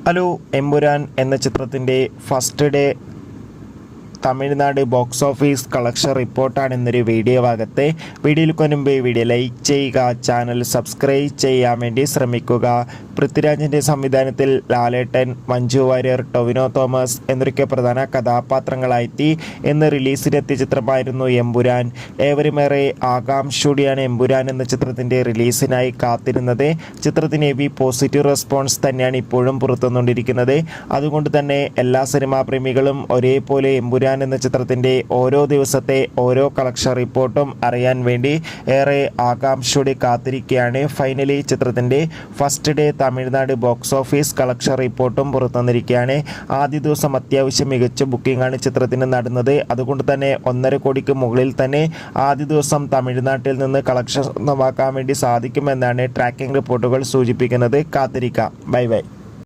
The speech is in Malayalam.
ഹലോ, എമ്പുരാൻ എന്ന ചിത്രത്തിൻ്റെ first day Tamil Nadu box office collection റിപ്പോർട്ടാണ് ഇന്നൊരു വീഡിയോ ഭാഗത്തെ. വീഡിയോയിൽ മുൻപ് വീഡിയോ ലൈക്ക് ചെയ്യുക, ചാനൽ സബ്സ്ക്രൈബ് ചെയ്യാൻ വേണ്ടി ശ്രമിക്കുക. പൃഥ്വിരാജിൻ്റെ സംവിധാനത്തിൽ ലാലേട്ടൻ, മഞ്ജു വാര്യർ, ടൊവിനോ തോമസ് എന്നൊക്കെ പ്രധാന കഥാപാത്രങ്ങളായി ഇന്ന് റിലീസിലെത്തിയ ചിത്രമായിരുന്നു എമ്പുരാൻ. ഏവരുമേറെ ആകാംക്ഷയോടെയാണ് എമ്പുരാൻ എന്ന ചിത്രത്തിൻ്റെ റിലീസിനായി കാത്തിരുന്നത്. ചിത്രത്തിന് ഹെവി പോസിറ്റീവ് റെസ്പോൺസ് തന്നെയാണ് ഇപ്പോഴും പുറത്തുവന്നുകൊണ്ടിരിക്കുന്നത്. അതുകൊണ്ട് തന്നെ എല്ലാ സിനിമാ പ്രേമികളും ഒരേപോലെ എമ്പുരാൻ എന്ന ചിത്രത്തിൻ്റെ ഓരോ ദിവസത്തെ ഓരോ കളക്ഷൻ റിപ്പോർട്ടും അറിയാൻ വേണ്ടി ഏറെ ആകാംക്ഷയോടെ കാത്തിരിക്കുകയാണ്. ഫൈനലി ചിത്രത്തിൻ്റെ first day Tamil Nadu box office collection റിപ്പോർട്ടും പുറത്തുവന്നിരിക്കുകയാണ്. ആദ്യ ദിവസം അത്യാവശ്യം മികച്ച ബുക്കിംഗാണ് ചിത്രത്തിന് നടന്നത്. അതുകൊണ്ട് തന്നെ 1.5 കോടിക്ക് മുകളിൽ തന്നെ ആദ്യ ദിവസം തമിഴ്നാട്ടിൽ നിന്ന് കളക്ഷൻ സ്വന്തമാക്കാൻ വേണ്ടി സാധിക്കുമെന്നാണ് ട്രാക്കിംഗ് റിപ്പോർട്ടുകൾ സൂചിപ്പിക്കുന്നത്. കാത്തിരിക്കാം. Bye bye.